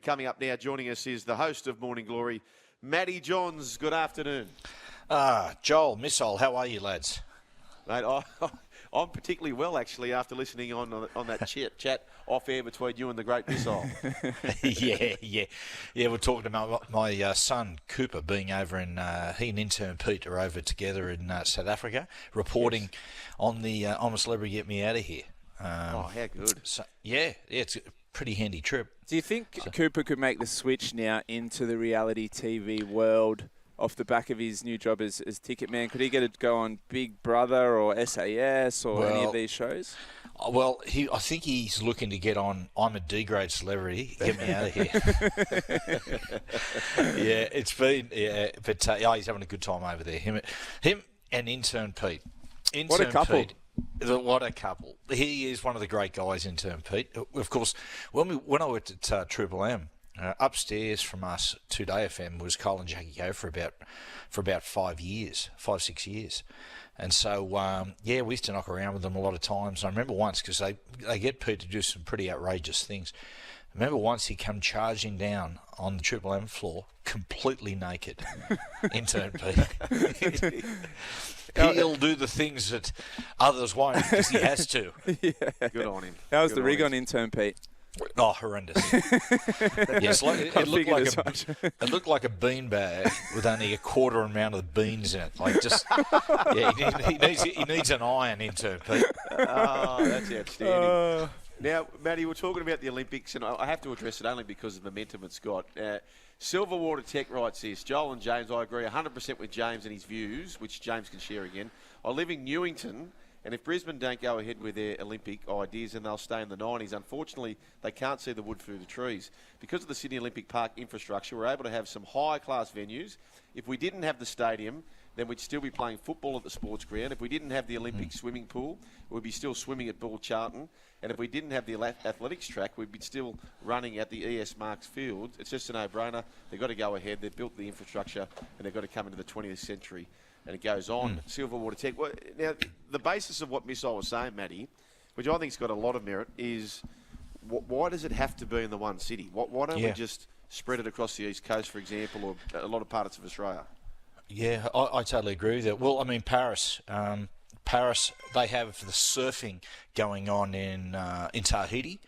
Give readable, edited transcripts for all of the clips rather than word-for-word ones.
coming up now, joining us is the host of Morning Glory, Matty Johns. Good afternoon. Joel, Missile, how are you, lads? Mate, I'm particularly well, actually, after listening on that chat off air between you and the great Missile. Yeah. We're talking about my son Cooper being over in. He and intern Pete are over together in South Africa, reporting on the I'm a Celebrity, Get Me Out of Here. How good! So, it's a pretty handy trip. Do you think Cooper could make the switch now into the reality TV world off the back of his new job as ticket man? Could he get to go on Big Brother or SAS or any of these shows? Well, I think he's looking to get on I'm a D-grade celebrity, get me out of here. But he's having a good time over there. Him and intern Pete. What a couple. Pete, what a couple. He is one of the great guys, intern Pete. Of course, when I worked at Triple M, upstairs from us, 2Day FM, was Cole and Jackie Go for about 5 years, 6 years. And so, we used to knock around with them a lot of times. I remember once, because they get Pete to do some pretty outrageous things. I remember once he come charging down on the Triple M floor, completely naked. Intern Pete. He'll do the things that others won't because he has to. Yeah. Good on him. How was the rig on intern Pete? Oh, horrendous. Yes, it looked like a beanbag with only a quarter amount of beans in it. He needs an iron, intern Pete. Oh, that's outstanding. Now, Matty, we're talking about the Olympics, and I have to address it only because of the momentum it's got. Silverwater Tech writes this: Joel and James, I agree 100% with James and his views, which James can share again. I live in Newington, and if Brisbane don't go ahead with their Olympic ideas, then they'll stay in the 90s. Unfortunately, they can't see the wood through the trees. Because of the Sydney Olympic Park infrastructure, we're able to have some high-class venues. If we didn't have the stadium, then we'd still be playing football at the sports ground. If we didn't have the Olympic swimming pool, we'd be still swimming at Bull Charlton. And if we didn't have the athletics track, we'd be still running at the ES Marks Field. It's just a no-brainer. They've got to go ahead. They've built the infrastructure, and they've got to come into the 20th century. And it goes on. Silverwater Tech. Well, now, the basis of what Missile was saying, Matty, which I think has got a lot of merit, is why does it have to be in the one city? Why don't we just spread it across the East Coast, for example, or a lot of parts of Australia? Yeah, I totally agree with that. Well, I mean, Paris, they have the surfing going on in Tahiti.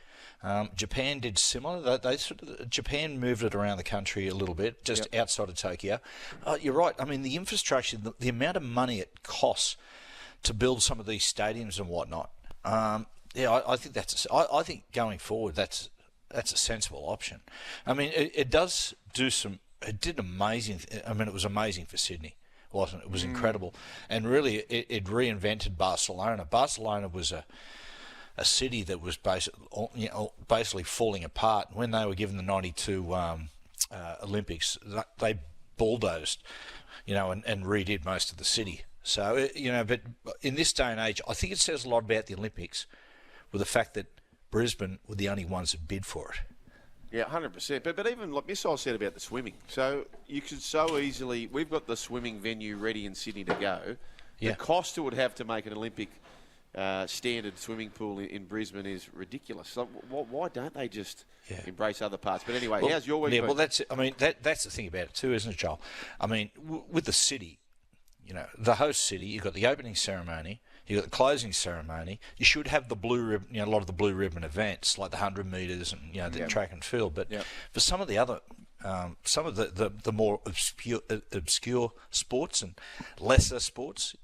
Japan did similar. Japan moved it around the country a little bit, just outside of Tokyo. You're right. I mean, the infrastructure, the amount of money it costs to build some of these stadiums and whatnot. I think I think going forward, that's a sensible option. I mean, it does do some. It did amazing. I mean, it was amazing for Sydney, wasn't it? It was incredible, and really, it reinvented Barcelona. Barcelona was a city that was basically falling apart. When they were given the '92 Olympics, they bulldozed, and redid most of the city. So, but in this day and age, I think it says a lot about the Olympics, with the fact that Brisbane were the only ones that bid for it. Yeah, 100%. But even like Missile said about the swimming, so you could so easily. We've got the swimming venue ready in Sydney to go. The cost it would have to make an Olympic standard swimming pool in Brisbane is ridiculous. So why don't they just embrace other parts? But anyway, how's your week been? Well, that's the thing about it too, isn't it, Joel? I mean, with the city, the host city, you've got the opening ceremony, you've got the closing ceremony. You should have the blue ribbon, a lot of the blue ribbon events like the 100 metres and the track and field. But for some of the other, some of the more obscure sports and lesser sports,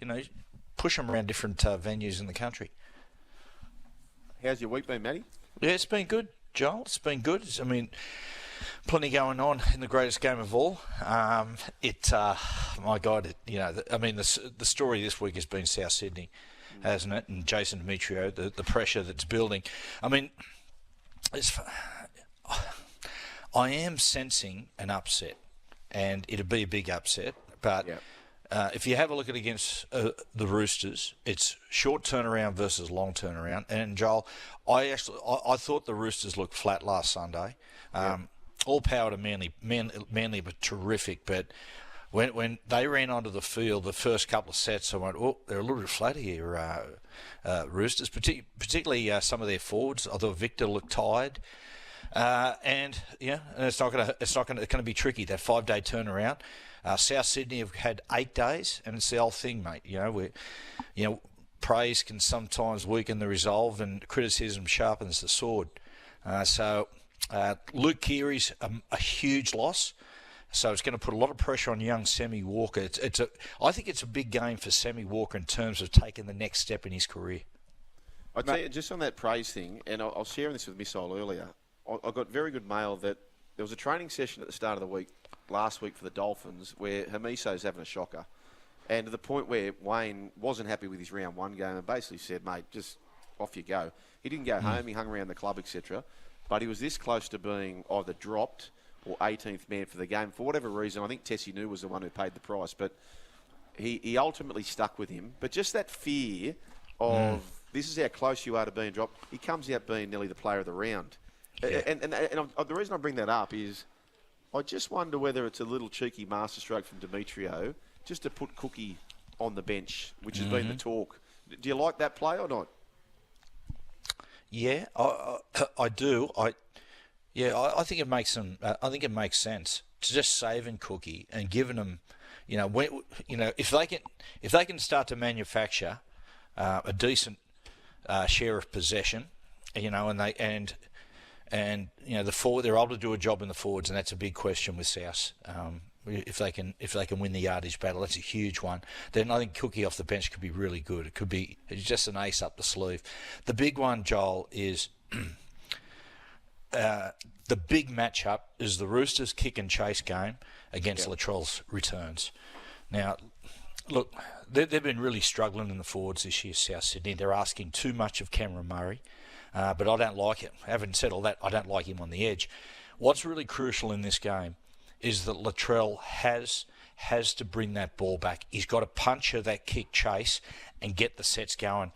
push them around different venues in the country. How's your week been, Matty? Yeah, it's been good, Joel. It's been good. I mean, plenty going on in the greatest game of all. My God, the story this week has been South Sydney, hasn't it? And Jason Demetrio, the pressure that's building. I mean, I am sensing an upset, and it'd be a big upset, but. Yeah. If you have a look at against the Roosters, it's short turnaround versus long turnaround. And Joel, I thought the Roosters looked flat last Sunday. All power to Manly were terrific, but when they ran onto the field, the first couple of sets, I went, they're a little bit flat here, Roosters, particularly some of their forwards. I thought Victor looked tired. And it's going to be tricky, that 5-day turnaround. South Sydney have had 8 days, and it's the old thing, mate. Praise can sometimes weaken the resolve, and criticism sharpens the sword. So Luke Keary's a huge loss. So it's going to put a lot of pressure on young Sammy Walker. I think it's a big game for Sammy Walker in terms of taking the next step in his career. I tell you, just on that praise thing, and I was sharing this with Missile earlier. I got very good mail that there was a training session at the start of the week last week for the Dolphins where Hamiso's having a shocker, and to the point where Wayne wasn't happy with his round 1 game and basically said, "Mate, just off you go." He didn't go home. He hung around the club, etc. But he was this close to being either dropped or 18th man for the game. For whatever reason, I think Tessie New was the one who paid the price, but he ultimately stuck with him. But just that fear of this is how close you are to being dropped, he comes out being nearly the player of the round. Yeah. And the reason I bring that up is I just wonder whether it's a little cheeky masterstroke from Demetrio just to put Cookie on the bench, which has been the talk. Do you like that play or not? Yeah, I do. I think it makes them. I think it makes sense to just saving Cookie and giving them, if they can start to manufacture a decent share of possession, and the forward, they're able to do a job in the forwards, and that's a big question with South. If they can win the yardage battle, that's a huge one. Then I think Cookie off the bench could be really good. It could be just an ace up the sleeve. The big one, Joel, is the big matchup is the Roosters kick and chase game against Latrell's returns. Now, look, they've been really struggling in the forwards this year, South Sydney. They're asking too much of Cameron Murray, but I don't like it. Having said all that, I don't like him on the edge. What's really crucial in this game is that Latrell has to bring that ball back. He's got to puncture that kick chase and get the sets going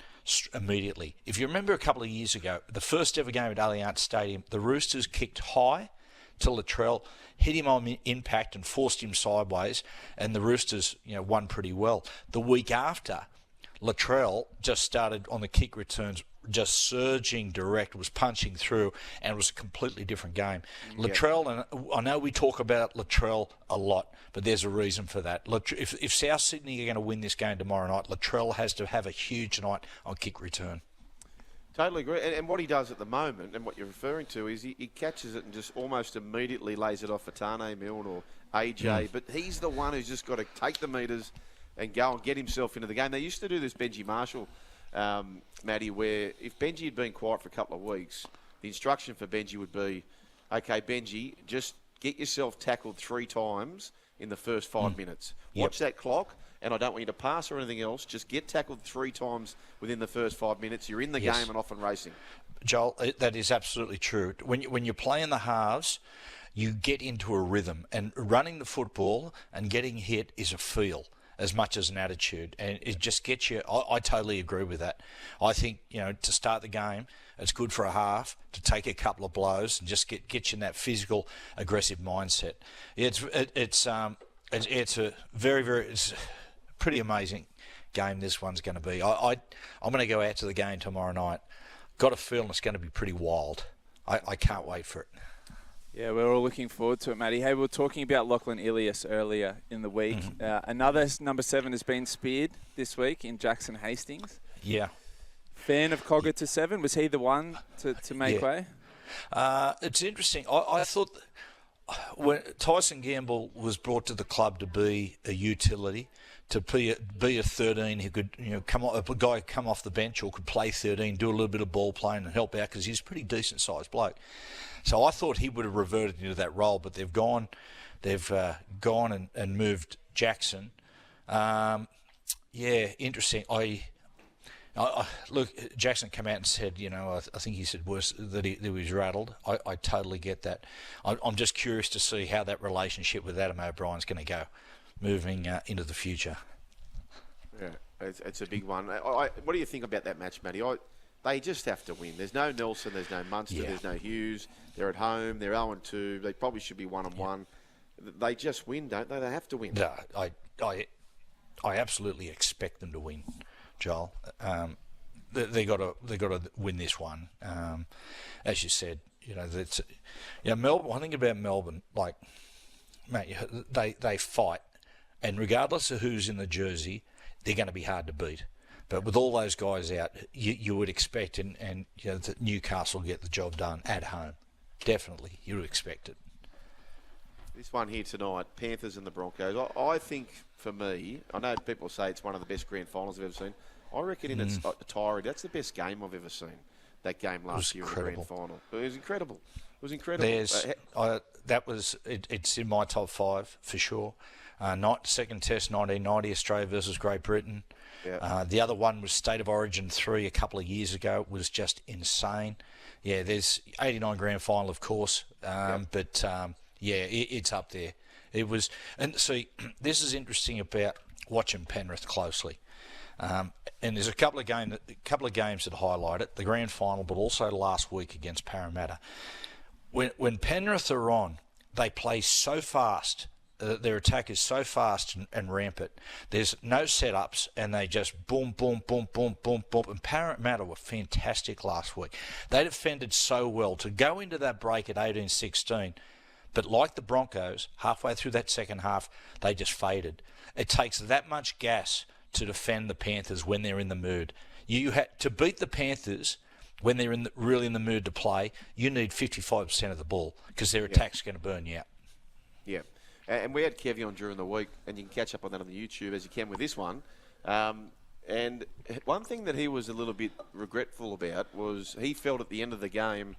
immediately. If you remember a couple of years ago, the first ever game at Allianz Stadium, the Roosters kicked high to Latrell, hit him on impact and forced him sideways, and the Roosters won pretty well. The week after, Latrell just started on the kick returns, just surging direct, was punching through, and it was a completely different game. Yeah. Latrell, and I know we talk about Latrell a lot, but there's a reason for that. If South Sydney are going to win this game tomorrow night, Latrell has to have a huge night on kick return. Totally agree. And what he does at the moment, and what you're referring to, is he catches it and just almost immediately lays it off for Tane Milne or AJ, but he's the one who's just got to take the metres and go and get himself into the game. They used to do this, Benji Marshall, Matty, where if Benji had been quiet for a couple of weeks, the instruction for Benji would be, okay, Benji, just get yourself tackled 3 times in the first 5 minutes. Watch that clock, and I don't want you to pass or anything else. Just get tackled 3 times within the first 5 minutes. You're in the game and off and racing. Joel, that is absolutely true. When you're playing the halves, you get into a rhythm, and running the football and getting hit is a feel as much as an attitude, and it just gets you. I totally agree with that. I think to start the game, it's good for a half to take a couple of blows and just get you in that physical, aggressive mindset. It's a it's pretty amazing game this one's going to be. I'm going to go out to the game tomorrow night. Got a feeling it's going to be pretty wild. I can't wait for it. Yeah, we're all looking forward to it, Matty. Hey, we were talking about Lachlan Ilias earlier in the week. Another number 7 has been speared this week in Jackson Hastings. Yeah. Fan of Cogger to 7? Was he the one to make way? It's interesting. I thought when Tyson Gamble was brought to the club to be a utility, to be a 13 who could a guy come off the bench or could play 13, do a little bit of ball playing and help out because he's a pretty decent sized bloke. So I thought he would have reverted into that role, but they've gone and moved Jackson. Interesting. Look, Jackson came out and said, I think he said worse that he was rattled. I totally get that. I'm just curious to see how that relationship with Adam O'Brien's going to go, moving into the future. Yeah, it's a big one. What do you think about that match, Matty? They just have to win. There's no Nelson, there's no Munster, there's no Hughes. They're at home. They're 0-2. They probably should be 1-1. They just win, don't they? They have to win. No, I absolutely expect them to win, Joel. They got to win this one. As you said, that's, Melbourne. One thing about Melbourne, like, mate, they fight, and regardless of who's in the jersey, they're going to be hard to beat. But with all those guys out, you would expect, and that Newcastle get the job done at home. Definitely, you would expect it. This one here tonight, Panthers and the Broncos. I think, for me, I know people say it's one of the best grand finals I've ever seen. I reckon in its entirety, that's the best game I've ever seen. That game last year in the grand final. It was incredible. It was incredible. It's in my top 5 for sure. Second test, 1990, Australia versus Great Britain. Yeah. The other one was State of Origin 3 a couple of years ago. It was just insane. Yeah, there's 89 grand final, of course, but it's up there. It was, and see, this is interesting about watching Penrith closely. And there's a couple of games that highlight it. The grand final, but also last week against Parramatta. When Penrith are on, they play so fast. Their attack is so fast and rampant. There's no setups, and they just boom, boom, boom, boom, boom, boom. And Parramatta were fantastic last week. They defended so well to go into that break at 18-16. But like the Broncos, halfway through that second half, they just faded. It takes that much gas to defend the Panthers when they're in the mood. You had to beat the Panthers when they're really in the mood to play. You need 55% of the ball because their attack's going to burn you out. Yeah. And we had Kevy on during the week, and you can catch up on that on the YouTube as you can with this one. And one thing that he was a little bit regretful about was he felt at the end of the game,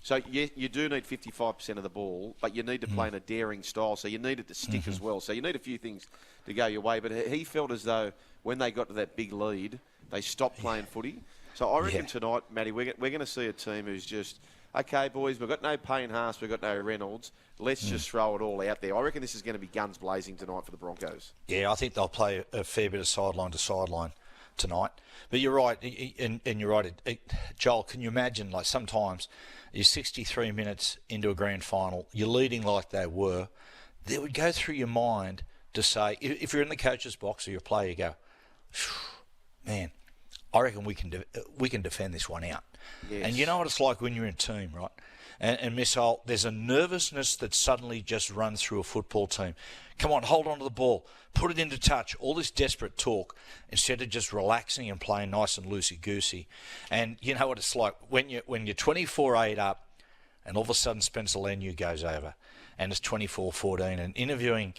so you do need 55% of the ball, but you need to play in a daring style, so you need it to stick as well. So you need a few things to go your way. But he felt as though when they got to that big lead, they stopped playing footy. So I reckon tonight, Matty, we're going to see a team who's just, okay, boys, we've got no Payne Haas, we've got no Reynolds. Let's just throw it all out there. I reckon this is going to be guns blazing tonight for the Broncos. Yeah, I think they'll play a fair bit of sideline to sideline tonight. But you're right, and you're right. Joel, can you imagine, like, sometimes you're 63 minutes into a grand final, you're leading like they were, they would go through your mind to say, if you're in the coach's box or you're a player, you go, man, I reckon we can defend this one out. Yes. And you know what it's like when you're in a team, right? And Missile, there's a nervousness that suddenly just runs through a football team. Come on, hold on to the ball. Put it into touch. All this desperate talk instead of just relaxing and playing nice and loosey-goosey. And you know what it's like when you're 24-8 up and all of a sudden Spencer Leniu goes over and it's 24-14. And interviewing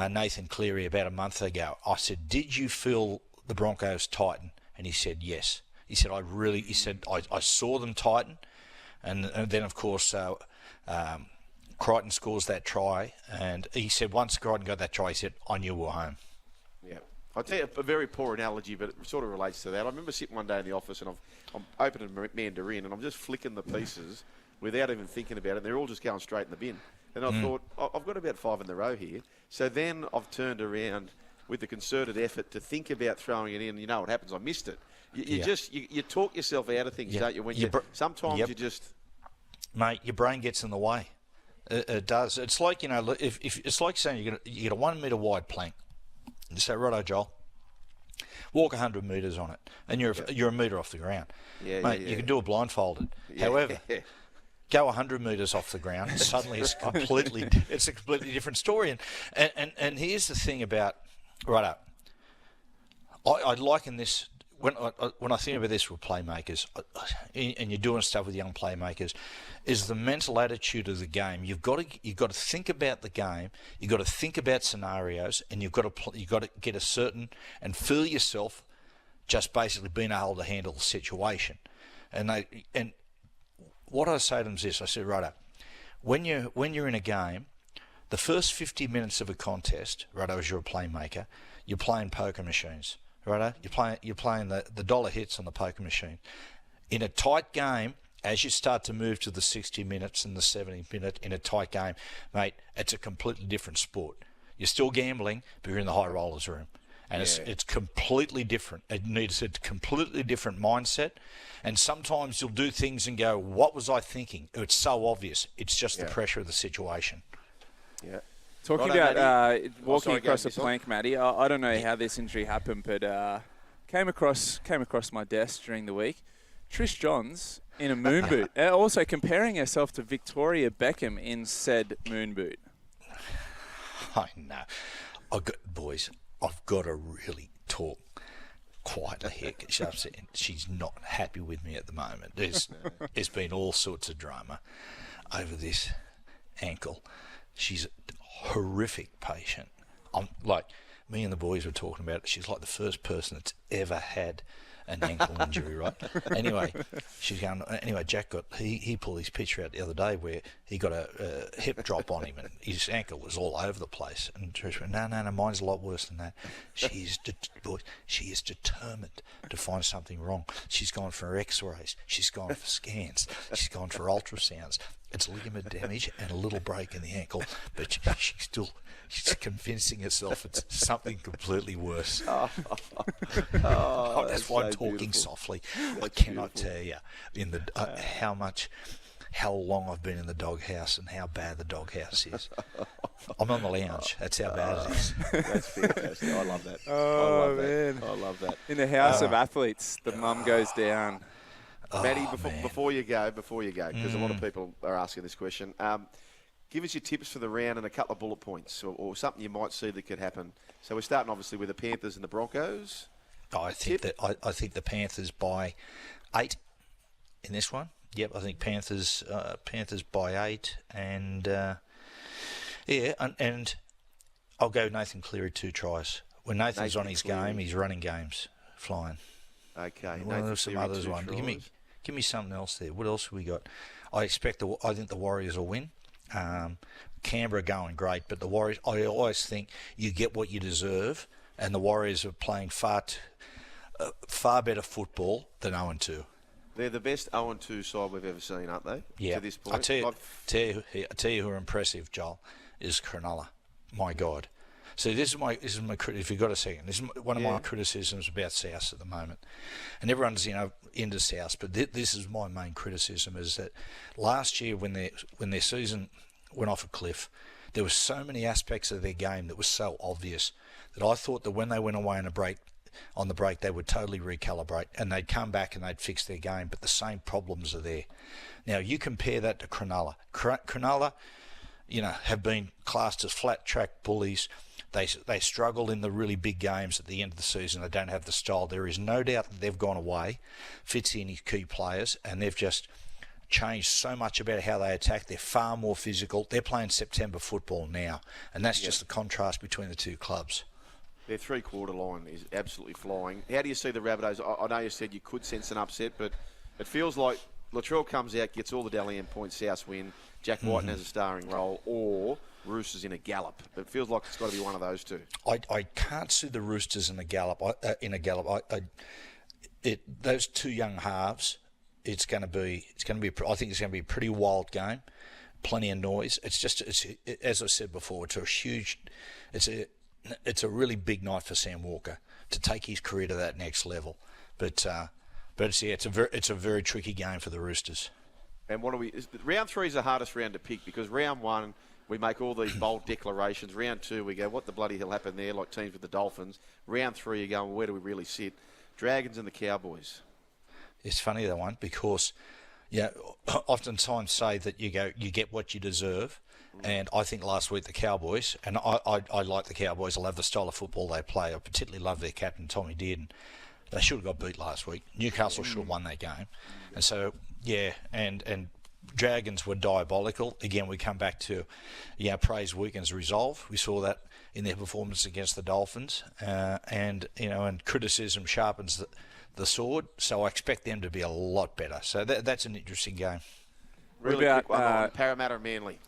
Nathan Cleary about a month ago, I said, did you feel the Broncos tighten? And he said, yes. He said, I saw them tighten. And then, of course, Crichton scores that try. And he said once Crichton got that try, he said, I knew we were home. Yeah. I'll tell you a very poor analogy, but it sort of relates to that. I remember sitting one day in the office and I'm opening Mandarin and I'm just flicking the pieces without even thinking about it. They're all just going straight in the bin. And I thought, I've got about 5 in the row here. So then I've turned around with the concerted effort to think about throwing it in. You know what happens? I missed it. You talk yourself out of things, don't you? When sometimes you just, mate, your brain gets in the way. It does. It's like, if it's like saying you get a 1 metre wide plank. You say, righto, Joel, walk 100 metres on it, and you're a metre off the ground. Mate, you can do it blindfolded. However, go 100 metres off the ground, and suddenly it's a completely different story. And here's the thing about righto. I liken this. When I think about this with playmakers, and you're doing stuff with young playmakers, is the mental attitude of the game. You've got to think about the game. You've got to think about scenarios, and you've got to get a certain and feel yourself just basically being able to handle the situation. And what I say to them is this: I said, righto, when you're in a game, the first 50 minutes of a contest, righto, as you're a playmaker, you're playing poker machines. Righto, you're playing the dollar hits on the poker machine. In a tight game, as you start to move to the 60 minutes and the 70 minute in a tight game, mate, it's a completely different sport. You're still gambling, but you're in the high rollers room, and it's completely different. It needs a completely different mindset, and sometimes you'll do things and go, "What was I thinking?" It's so obvious. It's just the pressure of the situation. Yeah. Talking about walking across a plank, Matty, I don't know how this injury happened, but came across my desk during the week. Trish Johns In a moon boot. Also comparing herself to Victoria Beckham in said moon boot. I know. Boys, I've got to really talk quietly here. She's not happy with me at the moment. There's been all sorts of drama over this ankle. She's a horrific patient. Me and the boys were talking about it. She's like the first person that's ever had an ankle injury, right? Anyway, Jack he pulled his picture out the other day where he got a hip drop on him and his ankle was all over the place. And Trish went, no, mine's a lot worse than that. She is determined to find something wrong. She's gone for x-rays. She's gone for scans. She's gone for ultrasounds. It's ligament damage and a little break in the ankle, but she's convincing herself it's something completely worse. That's why I'm talking beautiful. Softly. I cannot tell you how long I've been in the doghouse and how bad the doghouse is. I'm on the lounge. That's how bad it is. That's fantastic. I love that. I love that. In the house of athletes, the mum goes down. Matty, before you go, because a lot of people are asking this question, give us your tips for the round and a couple of bullet points or something you might see that could happen. So we're starting obviously with the Panthers and the Broncos. I think the Panthers by 8 in this one. Yep, I think Panthers by 8 and and I'll go Nathan Cleary 2 tries. When Nathan's on his game, he's running games, flying. Okay. Well, there's some others. Give me something else there. What else have we got? I think the Warriors will win. Canberra going great, but the Warriors, I always think you get what you deserve, and the Warriors are playing far better football than 0-2. They're the best 0-2 side we've ever seen, aren't they? Yeah. To this point. I tell you who are impressive, Joel, is Cronulla. My God. See, this is my if you've got a second, this is one of my criticisms about South at the moment, and everyone's into South, but this is my main criticism is that last year when their season went off a cliff, there were so many aspects of their game that was so obvious that I thought that when they went away on the break they would totally recalibrate and they'd come back and they'd fix their game, but the same problems are there. Now you compare that to Cronulla. Cronulla, have been classed as flat track bullies. They struggle in the really big games at the end of the season. They don't have the style. There is no doubt that they've gone away, Fitzy and his key players, and they've just changed so much about how they attack. They're far more physical. They're playing September football now, and that's just the contrast between the two clubs. Their three-quarter line is absolutely flying. How do you see the Rabbitohs? I know you said you could sense an upset, but it feels like Latrell comes out, gets all the Dally M points, South win, Jack Whiten has a starring role, or Roosters in a gallop. It feels like it's got to be one of those two. I can't see the Roosters in a gallop. Those two young halves. I think it's going to be a pretty wild game. Plenty of noise. As I said before, it's a really big night for Sam Walker to take his career to that next level. But it's a very tricky game for the Roosters. And round 3 is the hardest round to pick because round 1 we make all these bold declarations. Round 2 we go, what the bloody hell happened there? Like teams with the Dolphins. Round 3 you go, well, where do we really sit? Dragons and the Cowboys. It's funny that one because, oftentimes say that you get what you deserve. And I think last week the Cowboys, and I like the Cowboys. I love the style of football they play. I particularly love their captain, Tommy Dearden. They should have got beat last week. Newcastle should have won that game. And so, and Dragons were diabolical. Again, we come back to, praise weakens resolve. We saw that in their performance against the Dolphins. And criticism sharpens the sword. So I expect them to be a lot better. So that's an interesting game. Really quick one on Parramatta and Manly.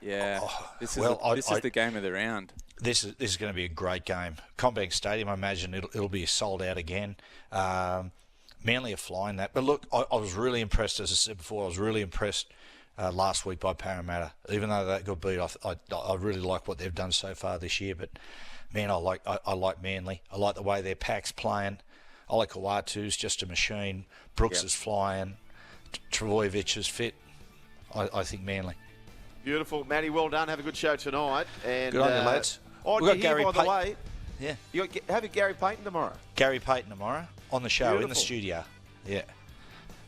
Yeah, this is the game of the round. This is going to be a great game. CommBank Stadium, I imagine it'll be sold out again. Manly are flying that. But look, I was really impressed, as I said before, last week by Parramatta. Even though they got beat, I really like what they've done so far this year. But, man, I like Manly. I like the way their pack's playing. I like Kawatu's just a machine. Brooks is flying. Travojevic is fit. I think Manly. Beautiful. Matty, well done. Have a good show tonight. And, good on you, lads. Oh, We've got Gary by the way. Yeah. Have a Gary Payton tomorrow. Gary Payton tomorrow on the show. Beautiful. In the studio. Yeah.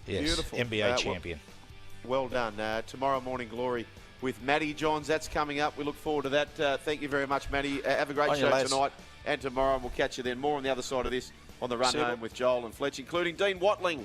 Yes. Beautiful. NBA champion. Well done. Tomorrow Morning Glory with Matty Johns. That's coming up. We look forward to that. Thank you very much, Matty. Have a great show tonight and tomorrow. We'll catch you then. More on the other side of this on the run home with Joel and Fletch, including Dean Watling.